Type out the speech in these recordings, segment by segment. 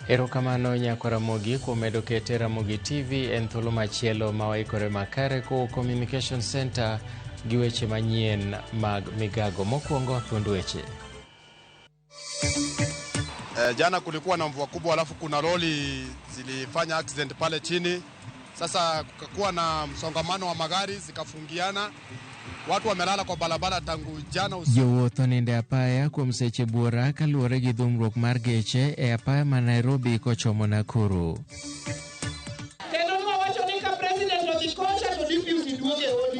Erokamano nyakora Mogi kuom medo kete Ramogi TV en thuolo machielo ma waikore makare ko Communication Center gi weche manyien mag migago. Mokwongo thuond weche. Jana kulikuwa na mvua kubwa, alafu kuna lori zilifanya accident pale chini. Sasa kukakuwa na msongamano wa magari zikafungiana. Watu wamelala kwa barabara tangu jana usiku. Jowuoth oninde apaya kuom seche buora kaluwore gi dhumruok mar geche e apaya ma Nairobi kochomo Nakuru. Kendo wacho ni ka president odhi kocha to deputy duoge odi.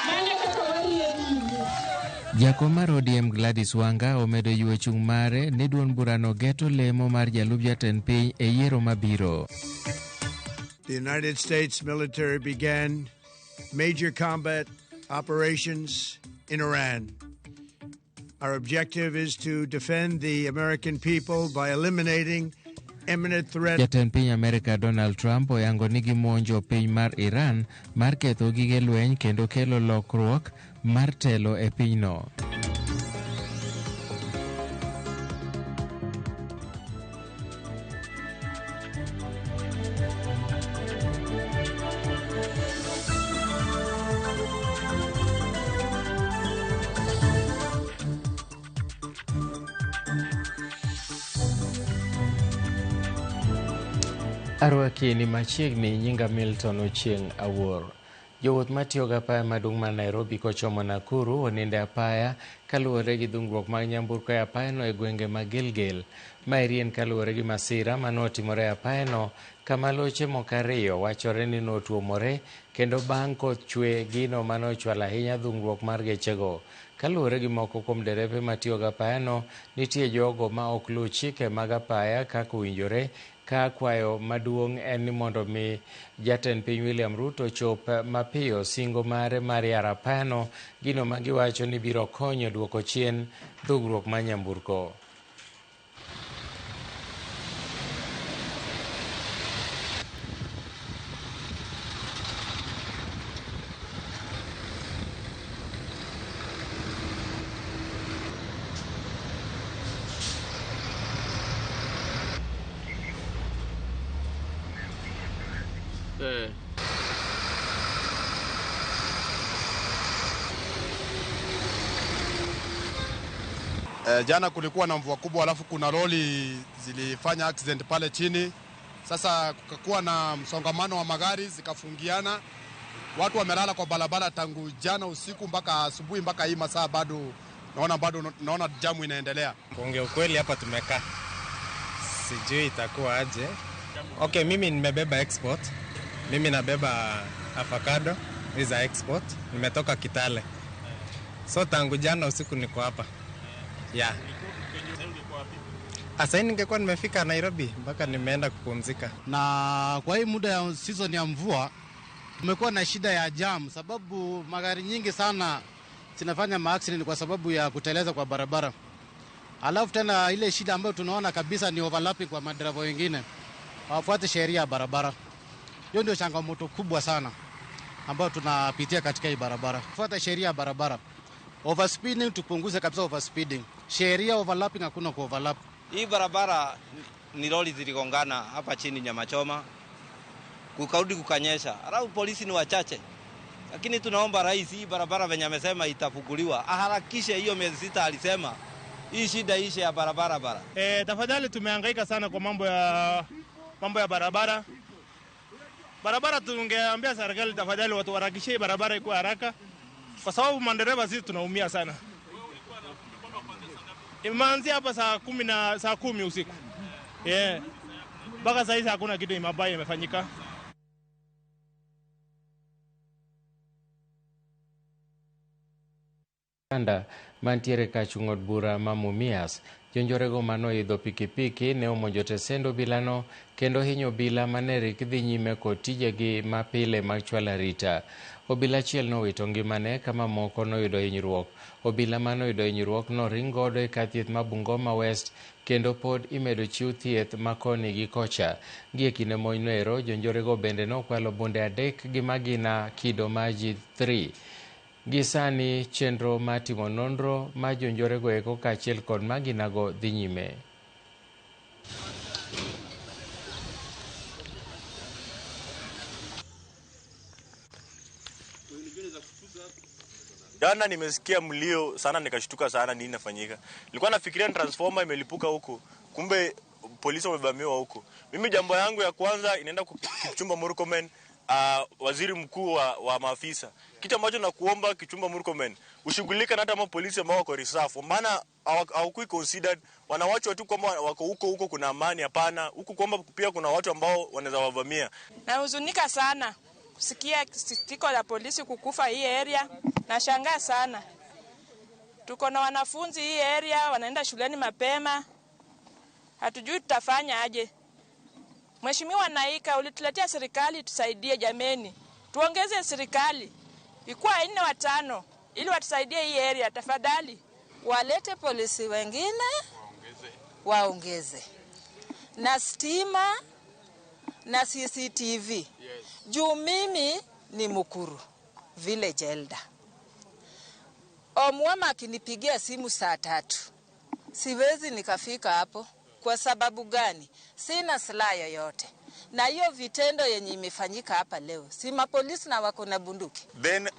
Mane kaka warie ni. Jakom mar ODM Gladys Wanga omedo ywe chung' mare ni duond burano geto lemo mar jalup jatend piny e yiero mabiro. The United States military began major combat operations in Iran. Our objective is to defend the American people by eliminating imminent threat. Jatend piny Amerika Donald Trump oyango ni gimonjo piny mar Iran mar ketho gige lweny kendo kelo lokruok mar telo e pinyno. Arwaki ni machiegni nyinga Milton Ochieng' Awuor. Jowuoth matiyo gi apaya maduong' mar Nairobi kochomo Nakuru oninde apaya kaluwore gi dhungruok mag nyamburko e apayano e gwenge mag Gilgil. Maeri en kaluwore gi masira manotimore e apayano kama loche moko ariyo wachore ni notuomore kendo bang' koth chwe gino manochwalo ahinya dhungruok mar gechego. Kaluwore gi moko kuom derepe matiyo gi apayano, nitie jogo ma ok luw chike mag apaya kaka owinjore, ka kwayo maduong' en ni mondo mi jatend piny William Ruto chop mapiyo singo mare mar yaro apayano, gino ma giwacho ni biro konyo duoko chien dhugruok mar nyamburko. Jana kulikuwa na mvua kubwa, alafu kuna lori zilifanya accident pale chini. Sasa kukakuwa na msongamano wa magari zikafungiana. Watu wamelala kwa barabara tangu jana usiku mpaka asubuhi, mpaka hii masaa bado naona jamu inaendelea. Kuongea ukweli hapa tumekaa. Sijui itakuwa aje. Okay, mimi nimebeba export. Mimi nabeba avocado za export. Nimetoka Kitale. So tangu jana usiku niko hapa. Yeah. Asa ningekuwa nimefika Nairobi mpaka nimeenda kupumzika. Na kwa hii muda ya season ya mvua tumekuwa na shida ya jam, sababu magari nyingi sana zinafanya accident kwa sababu ya kuteleza kwa barabara. Alafu tena ile shida ambayo tunaona kabisa ni overlapping kwa madereva wengine. Hawafuati sheria ya barabara. Hiyo ndio changamoto kubwa sana ambayo tunapitia katika hii barabara. Fuata sheria ya barabara. Overspeeding tupunguze kabisa overspeeding. Sheria overlapping hakuna ku overlap. Hii barabara ni lori ziligongana hapa chini Nyamachoma. Kukarudi kukanyesha. Alafu polisi ni wachache. Lakini tunaomba rais hii barabara venye amesema itafunguliwa. Aharakishe hiyo miezi 6 alisema. Hii shida ishe ya barabara bara. Tafadhali tumehangaika sana kwa mambo ya barabara. Barabara tungeambia serikali tafadhali watu waharakishe barabara ikuwe haraka. Kwa sababu madereva sisi tunaumia sana. Imeanzia hapa saa 10 usiku. Mpaka sasa hakuna kitu mabaya imefanyika. Kanda mantiere kachung'od bura ma Mumias, jonjorego manoidho pikipiki ne omonjo tesendo bilano kendo hinyo bila manerik dhi nyime kod tijegi mapile mag chwalo arita. Obila achiel nowito ngimane kama moko noyudo hinyruok. Obila manoyudo hinyruok noring godo e kar thieth ma Bungoma West kendo pod imedo chiw thieth makoni gi kocha. Gie kinde monjno ero, jonjorego bende nokwalo bunde 3 gi magina kido maji 3. Gisani chenro matimo nonro ma jonjorego eko kaachiel kod maginago dhi nyime. Jana nimesikia mlio sana nikashtuka sana nini inafanyika. Nilikuwa nafikiria transformer imelipuka huko. Kumbe polisi wamevamiwa huko. Mimi jambo yangu ya kwanza inaenda Kipchumba Murkomen, waziri mkuu wa maafisa. Kitu ambacho nakuomba Kipchumba Murkomen, ushughulike na hata mapolisi ambao wako reserve. Maana hawakui considered, wanawachwa tu kama wako huko kuna amani. Hapana, huko kwamba pia kuna watu ambao wanaweza wavamia. Nahuzunika sana kusikia tiko la polisi kukufa hii area. Nashangaa sana. Tuko na wanafunzi hii area wanaenda shuleni mapema. Hatujui tutafanya aje. Mheshimiwa Naika, ulituletea serikali tusaidie jameni. Tuongeze serikali. Ikuwa 4 wa 5 ili watusaidie hii area tafadhali. Walete polisi wengine waongeze. Na stima na CCTV. Yes. Juu mimi ni Mukuru village elder. Omwama akinipigia simu saa 3. Siwezi nikafika hapo. Kwa sababu gani? Sina silaha yoyote. Na hiyo vitendo yenye imefanyika hapa leo, si mapolisi na wako na bunduki. Then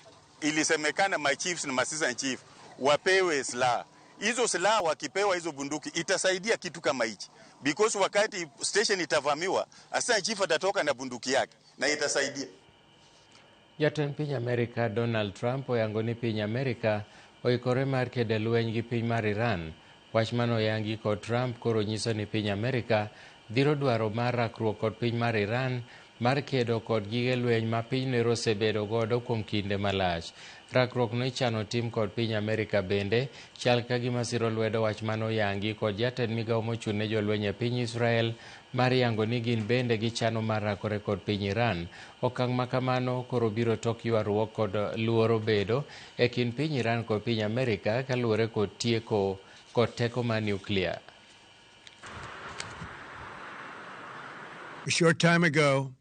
ilisemekana my chiefs na assistant chief wapewe silaha. Hizo silaha wakipewa hizo bunduki itasaidia kitu kama hichi. Because wakati station itavamiwa, assistant chief atatoka na bunduki yake na itasaidia. Jatend piny Amerika Donald Trump oyango ni piny Amerika oikore mar kedo lweny gi piny mar Iran. Wach mano yangi kod Trump koro nyiso ni piny Amerika dhiro dwaro mar rakruok kod piny mar Iran mar kedo kod gige lweny ma pinyno osebedo godo kuom kinde malach. Rakruok no ichano tim kod piny Amerika bende chal ka gima siro lwedo wach mano yangi kod jatend migawo mochung' ne jolweny e piny Israel mar yango ni gin bende gichano mar rakore kod piny Iran. Okang' ma kamano koro biro tok ywaruok kod luoro bedo e kind piny Iran kod piny Amerika kaluwore kod tieko kod teko mar nuclear. A short time ago,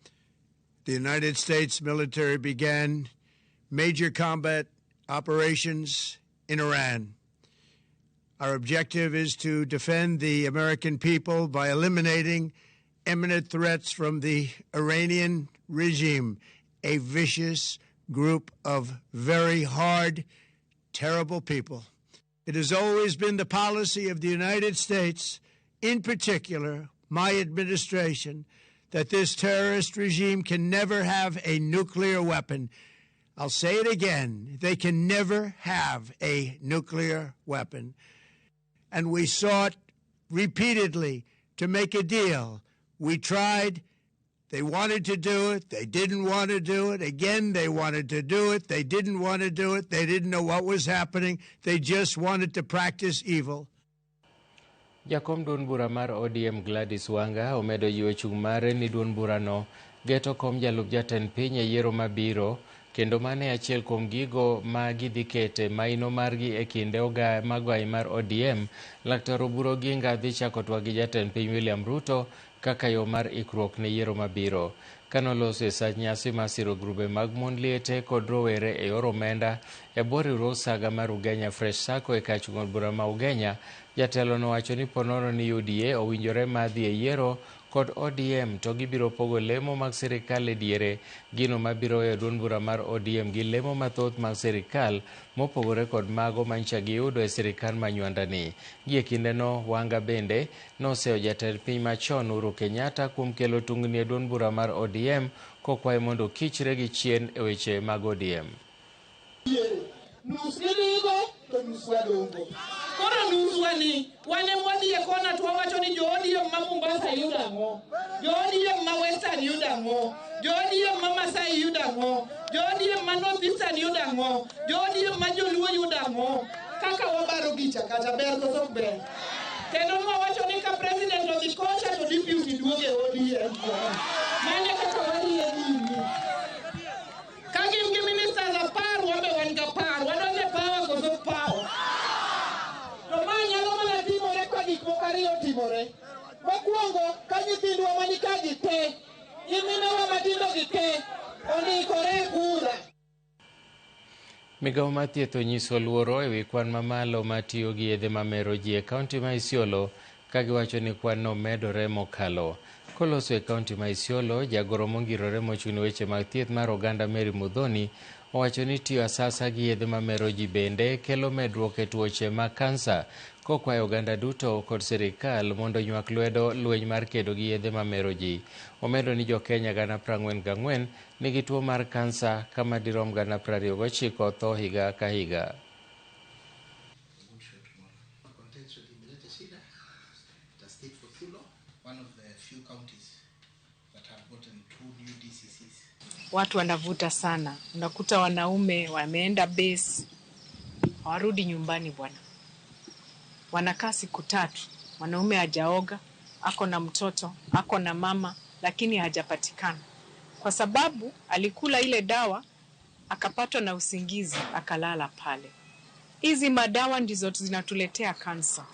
the United States military began major combat operations in Iran. Our objective is to defend the American people by eliminating imminent threats from the Iranian regime, a vicious group of very hard, terrible people. It has always been the policy of the United States, in particular, my administration, that this terrorist regime can never have a nuclear weapon. I'll say it again. They can never have a nuclear weapon. And we sought repeatedly to make a deal. We tried. They wanted to do it. They didn't want to do it. Again, they wanted to do it. They didn't want to do it. They didn't know what was happening. They just wanted to practice evil. Jakom duond bura mar ODM Gladys Wanga omedo ywe chung' mare ni duond burano geto kom jalup jatend piny e yiero mabiro, kendo mane achiel kuom gigo ma gidhi kete maino margi e kinde magwai mar ODM. Laktar Oburu Oginga dhi chako twak gi jatend piny William Ruto kaka yo mar ikruok ne yiero mabiro. Kanoloso e sach nyasi mar siro grube mag mon liete kod rowere e yor omenda e bwo riwruog saga mar Ugenya Fresh Sacco e kar chung' od bura ma Ugenya, jatelo nowacho ni ponono ni UDA owinjore madhi e yiero kod ODM to gibiro pogo lemo mag sirikal e diere gino mabiro e duond bura mar ODM gi lemo mathoth mag sirikal mopogore kod mago mancha giyudo e sirikal manywandani. Gie kindeno Wanga bende noseo jatend piny machon Uhuru Kenyatta kuom kelo tungni e duond bura mar ODM kokwaye mondo kichre gi chien e weche mag ODM. Koro nuswani wane mwadi ya kona tuwawacho ni joodiem ma Mombasa yudango, joodiem ma Western yudango, joodiem ma Masai yudango, joodiem ma Northeastern yudango, joodiem ma Joluo yudango. Kaka wabaro gicha kata ber koso ber. Kendo mwawacho ni ka president odhi kocha to deputy duoge ODM. Mane kaka wari e nini. Kagim gi ministers apar wambe wanga par, wadonje power koso power. Timore. Mokwongo ka nyithindwa manika gi te, iminewa matindo gi te, onikore kura. Migawo mar thieth onyiso luoro e wi kwan mamalo matiyo gi yedhe mamero ji e kaunti ma Isiolo, ka giwacho ni kwan no medore mokalo. Koloso e kaunti ma Isiolo, jagoro mongirore mochung' ne weche mag thieth mar oganda Mary Mudhoni owacho ni tiyo asasa gi yedhe mamero ji bende kelo medruok e tuoche mag kansa, kokwayo oganda duto kod sirikal mondo nywak lwedo lweny mar kedo gi yedhe mamero ji. Omedo ni jo Kenya 44,000 nigi tuo mar kansa, kama dirom 29,000 tho higa ka higa. Watu wanavuta sana. Unakuta wanaume wameenda base, hawarudi nyumbani bwana. Wanakaa siku 3. Mwanaume hajaoga, ako na mtoto, ako na mama, lakini hajapatikana. Kwa sababu alikula ile dawa, akapatwa na usingizi, akalala pale. Hizi madawa ndizo zinatuletea kansa.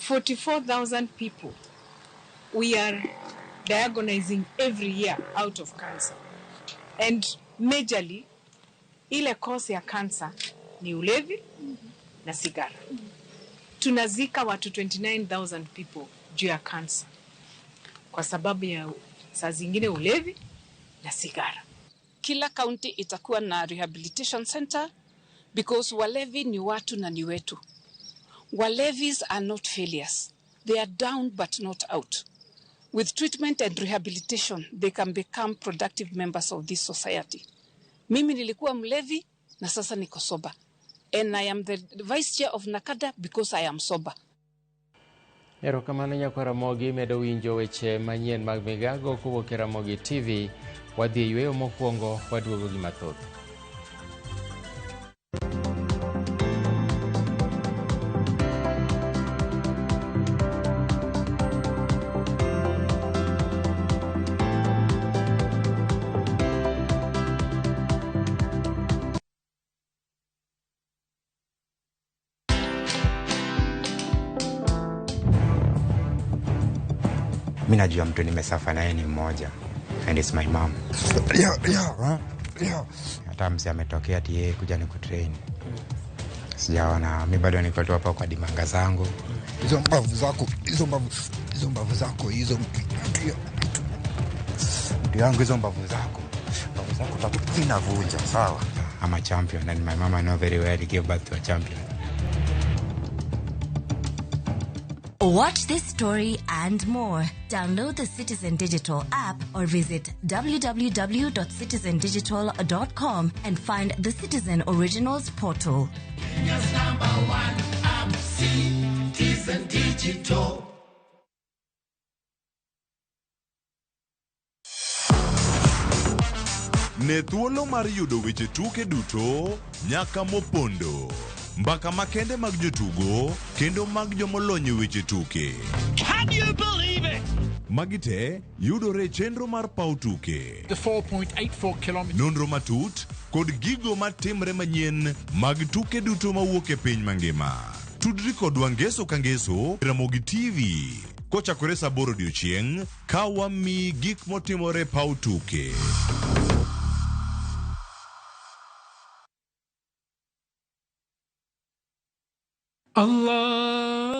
44,000 people we are diagnosing every year out of cancer. And majorly, ile cause ya cancer ni ulevi na sigara. Tunazika watu 29,000 people juu ya cancer kwa sababu ya saa zingine ulevi na sigara. Kila county itakuwa na rehabilitation center because walevi ni watu na ni wetu. Walevis are not failures. They are down but not out. With treatment and rehabilitation, they can become productive members of this society. Mimi nilikuwa mlevi na sasa niko sober. And I am the vice chair of NACADA because I am sober. Erokamano Nyakaramogi medo winjo weche manyien mag migago kowuok e Ramogi TV. Wadhi yweyo mokwongo, waduogo gi mathoth. Mimi najua mtu nimesafa naye ni mmoja, and it's my mom. Hata msi ametokea ati yeye kuja nikutrain. Sijaona, mimi bado niko tu hapa kwa dimanga zangu. Hizo mbavu zako, hizo mbavu zako. Ndio yangu hizo mbavu zako. Mbavu zako zinavunja, sawa? I'm a champion and my mama know very well he gave birth to a champion. Watch this story and more. Download the Citizen Digital app or visit www.citizendigital.com and find the Citizen Originals portal. Kenya's #1 app, Citizen Digital. Ne thuolo mar yudo weche tuke duto nyaka mopondo. Mbaka makende mag jotugo kendo mag jomolonyo weche tuke. Can you believe it? Magite yudore chenro mar pau tuke. The 4.84 kilometers. Nonro matut kod gigo matimre manyien mag tuke duto mawuok e piny mangima. Tudri kod wangeso kangeso Ramogi TV. Kochakore saa 8 odiechieng' ka wami gik motimore pau tuke.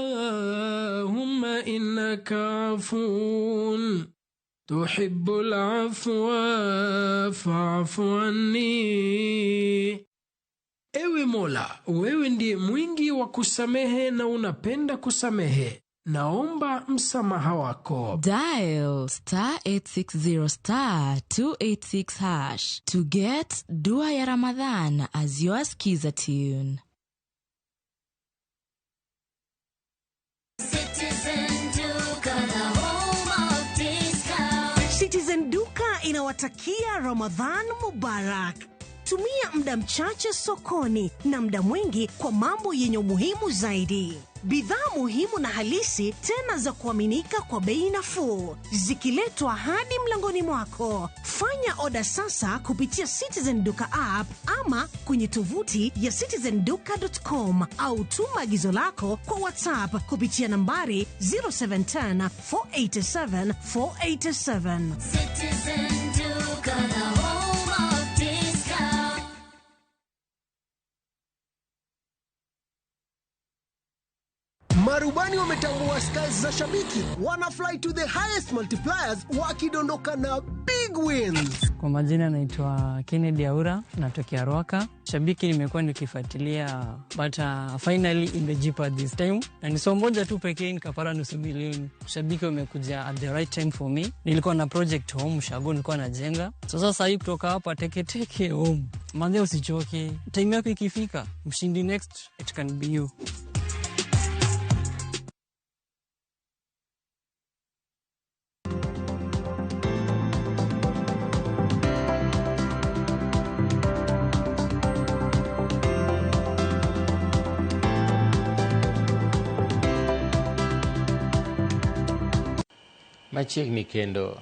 اللهم إنك عفو تحب العفو فاعف عني. Ewe Mola, wewe ndiye mwingi wa kusamehe na unapenda kusamehe. Naomba msamaha wako. Dial *860 *286# to get Dua ya Ramadhan as your skiza tune. Citizen Duka inawatakia Ramadhan Mubarak. Tumia muda mchache sokoni na muda mwingi kwa mambo yenye umuhimu zaidi. Bidhaa muhimu na halisi tena za kuaminika kwa bei nafuu, zikiletwa hadi mlangoni mwako. Fanya oda sasa kupitia Citizen Duka app ama kwenye tovuti ya citizenduka.com au tuma agizo lako kwa WhatsApp kupitia nambari 0710 487 487. Citizen Duka, the home of discount. Marubani wametambua skies za shabiki, wana fly to the highest multipliers wakidondoka na big big wins. Kwa majina naitwa Kennedy Aura, natokea Ruaka. Shabiki nimekuwa nikifuatilia, but finally imejipa this time. Na ni somo moja tu pekee nikapata nusu milioni. Shabiki wamekuja at the right time for me. Nilikuwa na project home Shago nilikuwa najenga. Sasa hii kutoka hapa teke home. Manze usichoke. Time yako ikifika, mshindi next it can be you. Machiegni kendo,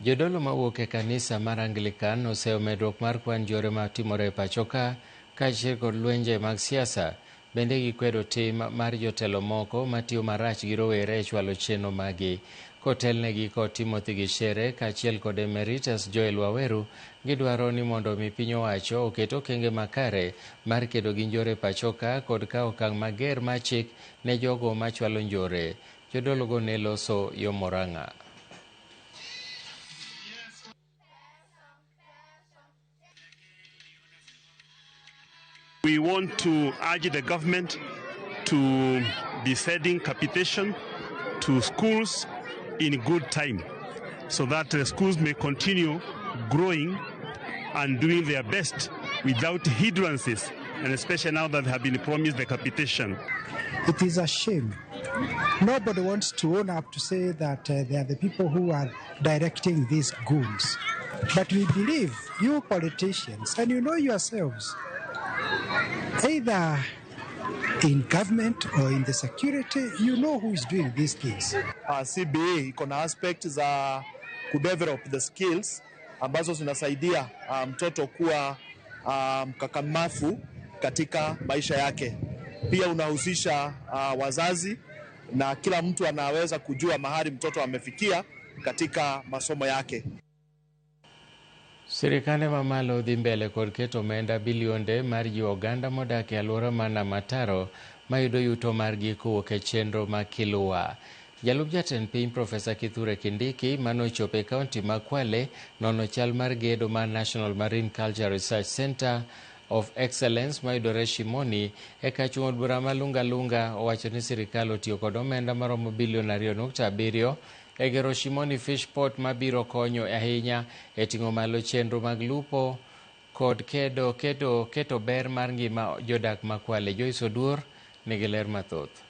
jodolo mawuok e kanisa mar Anglican oseo medruok mar kwan jore matimore e pacho ka kaachiel kod lwenje mag siasa. Bende gikwedo tim mar jotelo moko matiyo marach gi rowere e chwalo chenro magi. Kotelnegi kod Timothy Gishere kaachiel kod Emeritus Joel Waweru gidwaro ni mondo mi piny owacho oket okenge makare mar kedo gi njore e pacho ka kod kawo okang' mager mar chik ne jogo machwalo njore. Jodologo ne loso yo Murang'a. We want to urge the government to be sending capitation to schools in good time so that the schools may continue growing and doing their best without hindrances, and especially now that they have been promised the capitation. It is a shame. Nobody wants to own up to say that they are the people who are directing these goons. But we believe you politicians, and you know yourselves, either in government or in the security, you know who is doing these things. CBA iko na aspect za kudevelop the skills ambazo zinasaidia mtoto kuwa mkakamavu katika maisha yake. Pia unahusisha wazazi na kila mtu anaweza kujua mahali mtoto amefikia katika masomo yake. Sirikande mamalo dhi mbele kod keto omenda bilionde mar ji oganda modak e alwora ma Mataro mayudo yuto margi kowuok e chenro ma Kilua. Jalup jatend piny Profesa Kithure Kindiki manochopo e kaunti ma Kwale nono chal mar gedo mar National Marine Culture Research Center of Excellence mayudore Shimoni. Eka chung'od bura ma Lunga owacho ni sirikal otiyo kod omenda maromo bilion 2.7 e gero Shimoni Fish Port mabiro konyo ahinya e ting'o malo chenro mag lupo kod keto ber mar ngima jodak ma Kwale. Joyce Oduor nigi ler mathoth.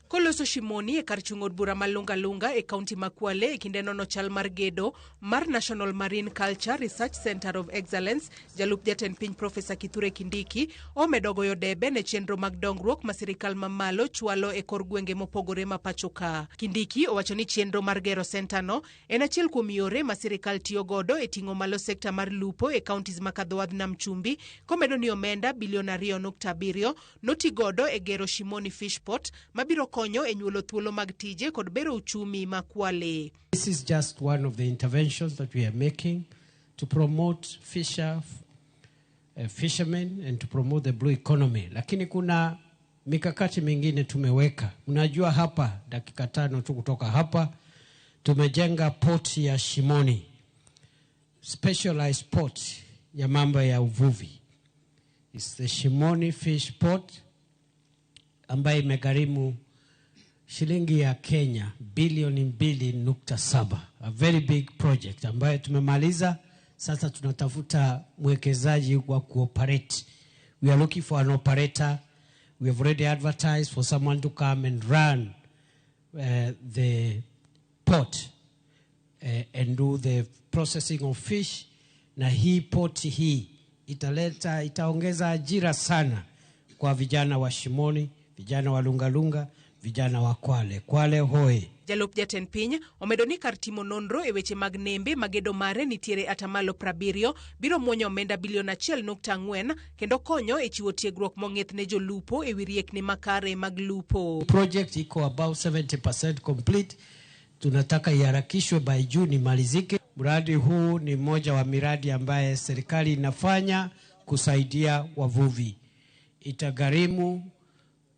Koloso Shimoni e kar chung'od bura ma Lunga e kaunti ma Kwale e kinde nono chal mar gedo mar National Marine Culture Research Center of Excellence, jalup jatend piny Profesa Kithure Kindiki omedo goyo debe ne chenro mag dongruok ma sirikal mamalo chwalo e kor gwenge mopogore ma pacho ka. Kindiki owacho ni chenro mar gero center no en achiel kuom yore ma sirikal tiyo godo e ting'o malo sekta mar lupo e kauntis ma kadhowadh nam chumbi, komedo ni omenda bilion 2.7 noti godo e gero Shimoni Fish Port mabiro konyo e nyuolo thuolo mag tije kod bero uchumi ma Kwale. This is just one of the interventions that we are making to promote fishermen and to promote the blue economy. Lakini kuna mikakati mingine tumeweka. Unajua hapa dakika 5 tu kutoka hapa tumejenga port ya Shimoni. Specialized port ya mambo ya uvuvi. It's the Shimoni Fish Port ambayo imegharimu shilingi ya Kenya bilioni 2.7. A very big project ambayo tumemaliza. Sasa tunatafuta mwekezaji wa kuoperate. We are looking for an operator. We have already advertised for someone to come and run the port and do the processing of fish. Na hii port hii itaongeza ajira sana kwa vijana wa Shimoni, vijana wa Lunga, vijana wa Kwale hoye. Jalup jatend piny omedo ni kar timo nonro e weche mag nembe magedo mare nitiere atamalo 70 biro muonyo omenda bilion 1.4 kendo konyo e chiwo tiegruok mong'ith ne jolupo e wi riekni makare mag lupo. Project iko about 70% complete. Tunataka iharakishwe by June imalizike. Mradi huu ni mmoja wa miradi ambaye serikali inafanya kusaidia wavuvi. Itagharimu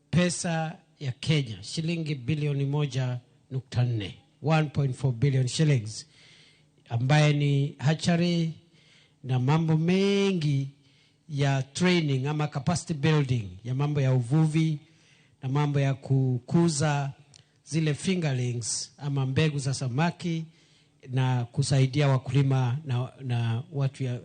pesa ya Kenya shilingi bilioni 1.4, 1.4 billion shillings. ambaye ni hatchery na mambo mengi ya training ama capacity building ya mambo ya uvuvi na mambo ya kukuza zile fingerlings ama mbegu za samaki na kusaidia wakulima na watu ya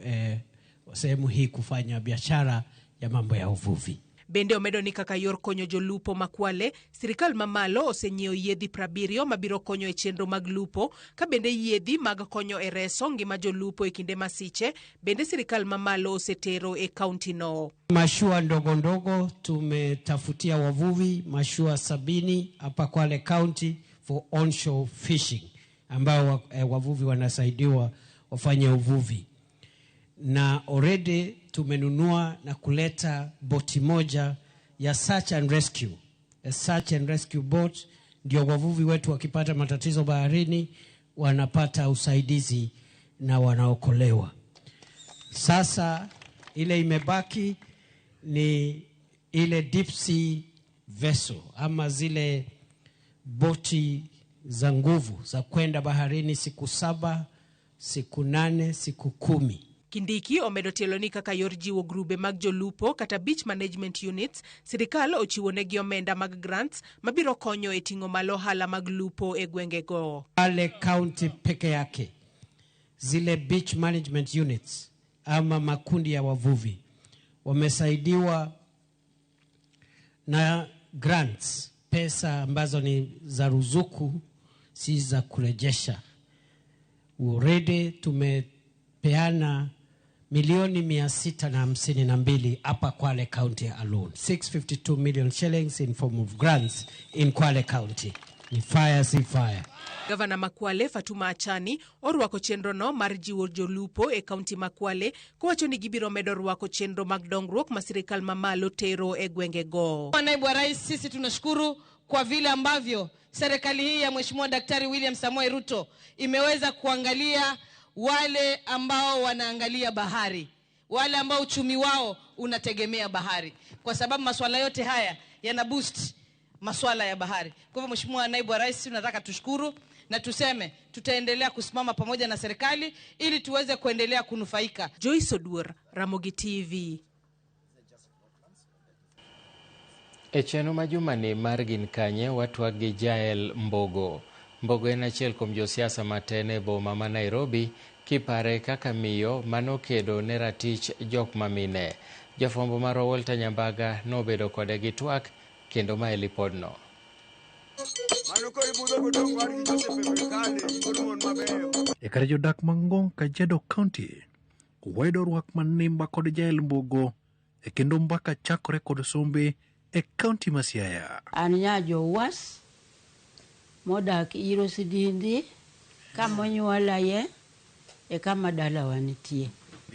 sehemu hii kufanya biashara ya mambo ya uvuvi. Bende omedo ni kaka yor konyo jolupo makwale, sirikal mamalo osenyiewo yedhi 70 mabiro konyo e chenro mag lupo, ka bende yedhi mag konyo e reso ngima jolupo e kinde masiche, bende sirikal mamalo osetero e kaunti no. Mashua ndogo ndogo tumetafutia wavuvi mashua 70 hapa Kwale County for onshore fishing, ambao wavuvi wanasaidiwa wafanye uvuvi. Na already tumenunua na kuleta boti moja ya search and rescue. A search and rescue boat, ndio wavuvi wetu wakipata matatizo baharini wanapata usaidizi na wanaokolewa. Sasa ile imebaki ni ile deep sea vessel ama zile boti za nguvu za kwenda baharini siku 7, siku 8, siku 10. Kindiki omedo tielo ni kaka yor jiwo grube mag jolupo kata beach management units, sirikal ochiwo negi omenda mag grants mabiro konyo e ting'o malo hala mag lupo e gwenge go. Kwale County peke yake zile beach management units ama makundi ya wavuvi wamesaidiwa na grants, pesa ambazo ni za ruzuku, si za kurejesha. Already tumepeana milioni 652 hapa Kwale County alone. 652 million shillings in form of grants in Kwale County. Ni fire si fire. Gavana Makwale Fatuma Achani orwako chenro no mar jiwo jolupo e kaunti Makwale, kowacho ni gibiro medo rwako chenro mag dongruok ma sirikal mamalo tero e gwenge go. Naibu wa Rais, sisi tunashukuru kwa vile ambavyo serikali hii ya Mheshimiwa Daktari William Samoei Ruto imeweza kuangalia wale ambao wanaangalia bahari, wale ambao uchumi wao unategemea bahari, kwa sababu masuala yote haya yana boost masuala ya bahari. Kwa hivyo Mheshimiwa Naibu wa Rais, tunataka tushukuru na tuseme tutaendelea kusimama pamoja na serikali ili tuweze kuendelea kunufaika. Joyce Oduor, Ramogi TV. Echeno majumani margin kanye watu wagi Jael Mbogo en achiel kuom josiasa matene boma ma Nairobi kipare kaka miyo manokedo ne ratich jok mamine. Jafwambo mar Walter Nyambaga nobedo kode gi twak kendo ma elipodno. E kare jodak mang'ong Kajiado County wedo rwak manimba kod Jael Mbogo e kendo mbaka chakore kod sombe e kaunti ma Siaya. An nyajo was modak iro sidindi kama nyuola ye e kama dala wanitie.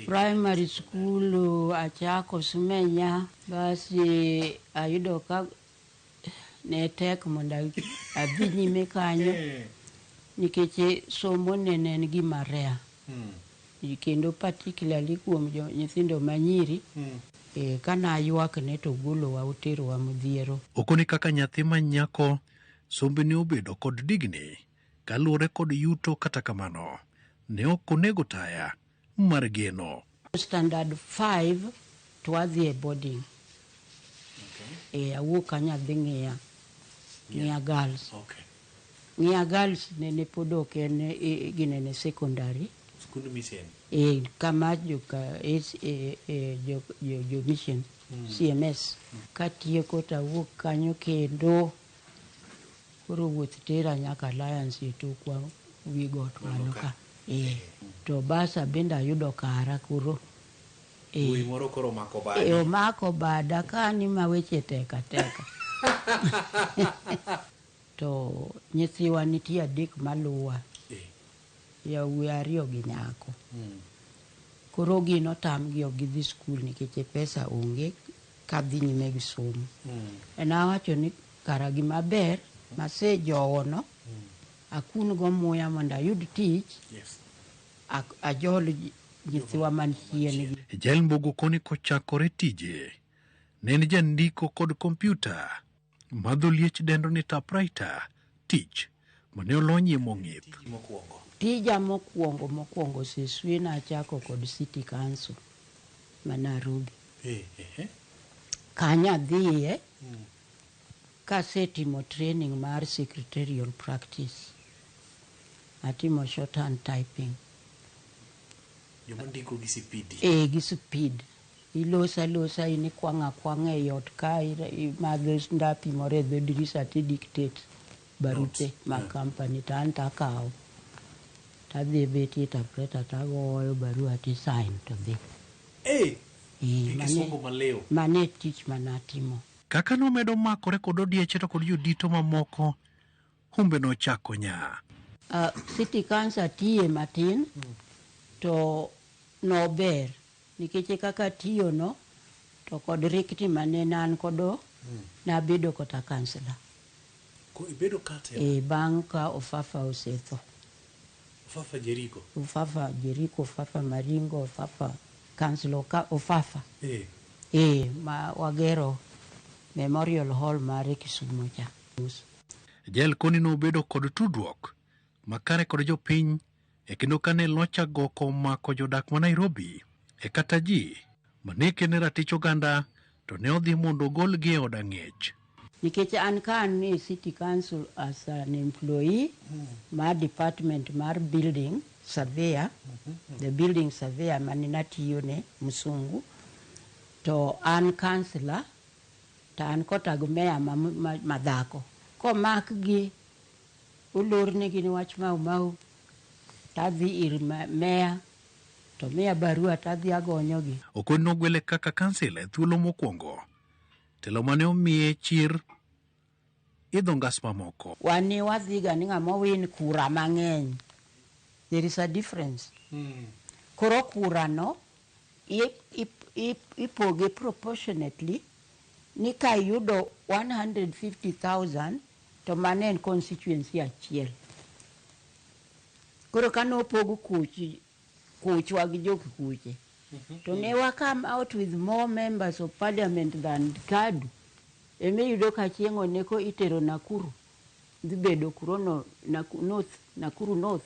Primary school achako Sumenya, basi ayudo ka ne tek monda adhi nyime kanyo nikech somo nene en gima rea. Kendo particularly kuom nyithindo manyiri kana ywak ne to golo wa utero wa modhiero. Okoni kaka nyathi manyako sombe ne obedo kod digni kaluwore kod yuto, kata kamano ne ok onego taya mar geno. Standard 5 to wadhi e boarding. Awuok kanya dhi ng'iya girls. Ng'iya girls nene pod ok en ginene secondary. Skund mission. Kama jo mission CMS. Katieko to awuok kanyo kendo koro wuoth tera nyaka Alliance Yetukwa wi got malo ka. To basa bende ayudo kara koro. Ui moro koro mako bada. Omako bada kani maweche teka. To nyithiwa nitie adek maluwa. Yawuoyi 2 gi nyako. Koro gino tamgi ok gidhi skul nikech pesa onge kadhi nyime gi somo. Nawacho ni kara gima ber masejowono akun go muya mondo ayud tich. Ajol nyithiwa manchien. Jael Mbogo koni kochakore tije ne en jandiko kod kompyuta madho liech dendo ni typewriter, tich mane olonyie mong'ith. Tija mokwongo seswe na chako kod City Council ma Nairobi. Kanya dhiye kasetimo training mar secretarial practice. Atimo shorthand typing. Jomandiko gi speed. Gi speed. Ilosa ini kwanga e yot ka imadho ndapi more the dirisa ti dictate barute ma company tanta kao. Tadhi beti interpreter tagoyo barua ti sign to dhi. Kisomo maleo. Mane tich manatimo. Kaka nomedo makore kod odieche to kod jodito mamoko, humbe nochako nya. City Council tiye matin to nober. Nikech kaka tiyo no to kod rikti mane nan kodo nabedo kota kansela. Ko ibedo kate? Bang' ka Ofafa osetho. Ofafa Jericho. Ofafa Jericho, Ofafa Maringo, Ofafa kanselo ka Ofafa. Ma wagero Memorial Hall mare Kisumu cha. Jel koni nobedo kod tudruok makare kod jopiny kendo kane lochago komako jodak ma Nairobi. Kata ji maneke ne ratich oganda to ne odhi mondo ogolgi e od ang'ech. Nikech an kan ni City Council as an employee mar department mar building surveyor, the building surveyor mane natiyo ne Musungu, to an councillor, to an kotago mayor madhako. Komak gi ulornegi ni wach mau tadhi ir mayor to miya barua tadhi agonyogi. Okon nogwele kaka kansila e thuolo mokwongo. Telo mane omiye chir idho ngas mamoko. Wani wadhiga ni ng'ama win kura mang'eny. There is a difference. Koro kura no ipoge proportionately ni ka yudo 150,000 to mane en constituency achiel. Koro kano opogo kuchwa gi jok kuche. To ne wa come out with more members of parliament than Kadu. Eme yudo ka chieng' oneko itero Nakuru. Dhi bedo kurono Nakuru North.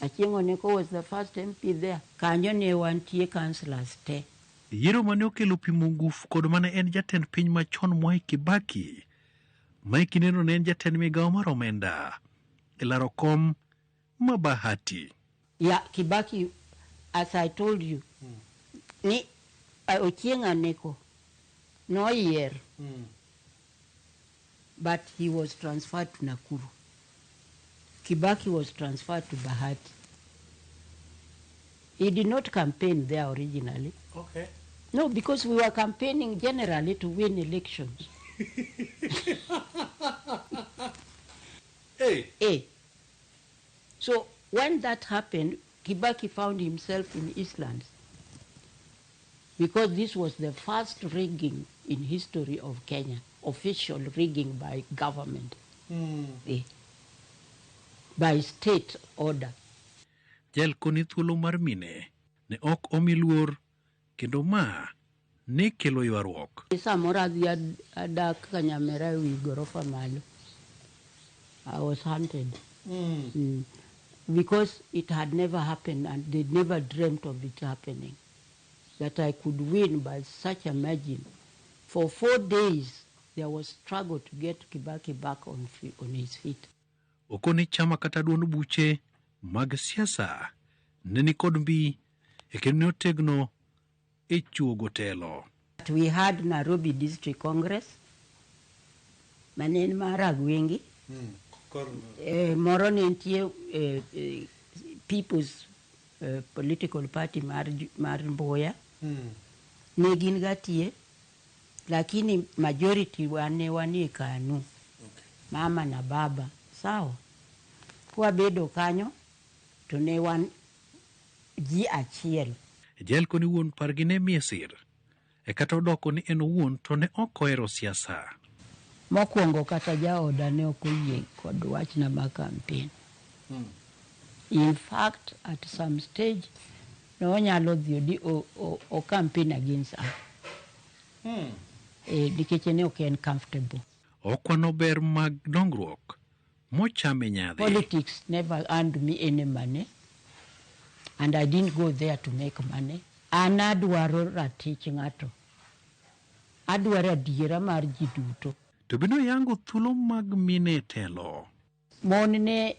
Achieng' oneko was the first MP there. Kanyo ne wantie councillors te. Yiero mane okelo pimo ngufu kod mane en jatend piny machon Mwai Kibaki. Mwai Kineno ne en jatend migawo mar omenda. Elaro kom mabahati. Kibaki, as I told you, ni Ochieng' Aneko, no year, but he was transferred to Nakuru. Kibaki was transferred to Bahati. He did not campaign there originally. Okay. No, because we were campaigning generally to win elections. Hey. So when that happened, Kibaki found himself in Eastlands because this was the first rigging in history of Kenya, official rigging by government, by state order. Jal koni thuolo mar mine ne ok omi luor kendo ma ne kelo ywaruok. Samoro adhi adak Kanyamera ewi gorofa malo. I was hunted. Because it had never happened and they never dreamt of it happening. That I could win by such a margin. For 4 days, there was struggle to get Kibaki back on his feet. Okoni chama kata duond buche mag siasa ne ni kod mbi kendo otegno e chuogo telo. We had Nairobi District Congress, manen maragwengi. Moro nitie People's Political Party mar Mboya. Ne gin gatie, lakini majority wani KANU. Mama na baba. Sawa. Kwa bedo kanyo, to ne wan ji achiel. Jel koni wuon pargi ne miesir. Kata odoko ni en wuon to ne ok ohero siasa. Mokwongo kata jaoda ne ok oyie kod wach na ma campaign. In fact, at some stage, no onyalo dhi o campaign against her. Nikech ne ok en comfortable. Okwano ber mag dongruok Mochame nyadhi. Politics never earned me any money, and I didn't go there to make money. An adwaro ratich ng'ato. Adwaro adiera mar ji duto. To bino yango thulo mag mine telo. Mon ne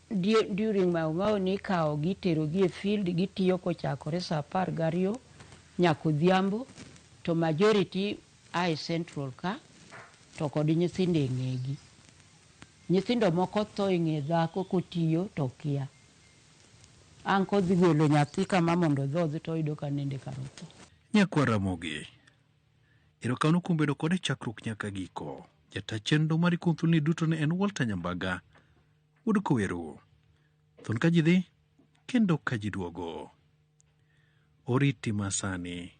during Mau ni kao gitero gi e field gitiyo kochakore sa 12 nyaka odhiambo, to majority ai central ka to kod nyithindo e ng'egi. Nyithindo moko tho e ng'e dhako kotiyo to kia. An kodhi golo nyathi kama mondo dhodhi to yudo ka nende karotho. Nyakwara Mogi. Erokamano kuom bedo kode chakruok nyaka giko. Jata chenro mar kunthulni duto ne en Walter Nyambaga. Ud kowero. Thon ka ji dhi kendo ka ji duogo. Oriti masani.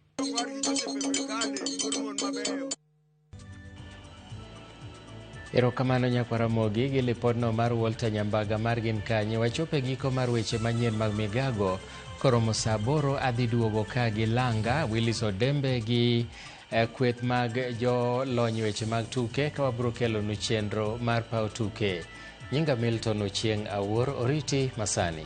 Erokamano Nyakwara Mogi gi lipodno mar Walter Nyambaga mar Gin Kanye. Wachope giko mar weche manyien mag migago. Koromo saa 8 adhi duogo ka gi Langa, Willis Odembe gi kweth mag jolony weche mag tuke ka wabiro kelonu chenro mar paw tuke. Nyinga Milton Ochieng Awuor, oriti masani.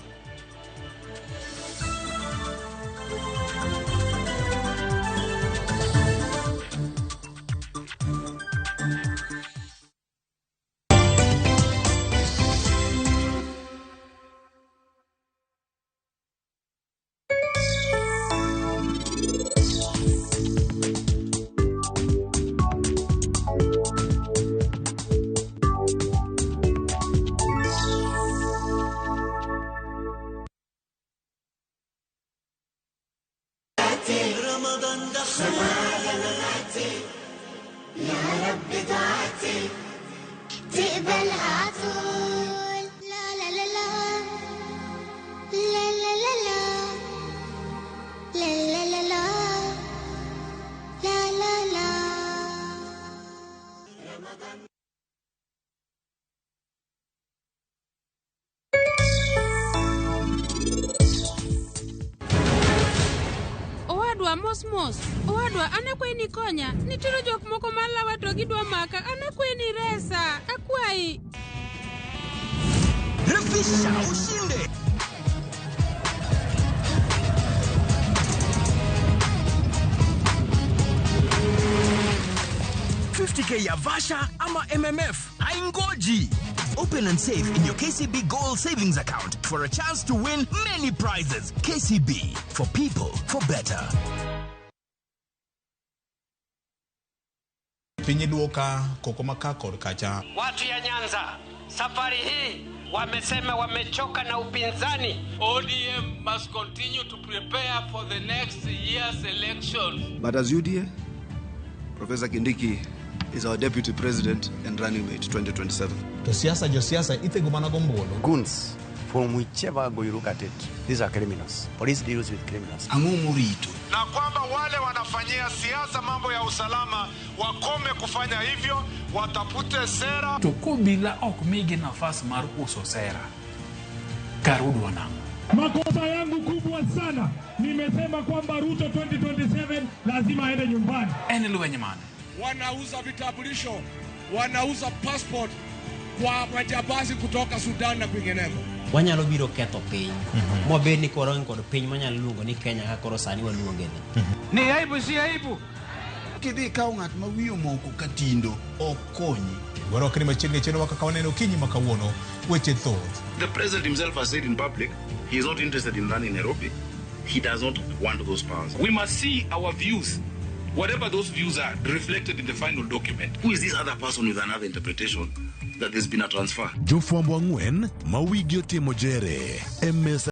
Mos owadwa anekwe ni konya nitiro jok moko malawa to gidwa maka anekwe ni resa akwai refisha ushinde $50K ya Vasha ama MMF haingoji. Open and save in your KCB Gold Savings Account for a chance to win many prizes. KCB, for people, for better. Pinyi duoka kokomaka kod kacha. Watu ya Nyanza, safari hii wamesema wamechoka na upinzani. ODM must continue to prepare for the next year's election. But as UDA, Professor Kindiki is our deputy president and running mate 2027. To siasa jo siasa ithego mana gombolo. Goons from whichever angle you look at it, these are criminals. Police deals with criminals. Angumurito. Na kwamba wale wanafanyia siasa mambo ya usalama wakome kufanya hivyo, watafute sera. Tukubila okmigi nafasi mar uso sera. Karudu wanangu. Makosa yangu kubwa sana, nimesema kwamba Ruto 2027 lazima aende nyumbani. Eniluwe nyamane. Wanauza vitambulisho, wanauza passport kwa majambazi kutoka Sudan na kwingineko. Wanyalo biro ketho piny. Mobed ni koro kod piny manyalo luongo ni Kenya ka koro sani waluonge ni. Ni aibu si aibu. Kidhi kawo ng'at ma wiyo moko katindo okonyi. Waro ni machiegni cheno waka kawaneno kinyi makawuono weche thoth. The president himself has said in public he is not interested in running Nairobi. He does not want those powers. We must see our views, whatever those views are, reflected in the final document. Who is this other person with another interpretation that there's been a transfer? Jofwambo ang'wen ma wigi otimo jere. MS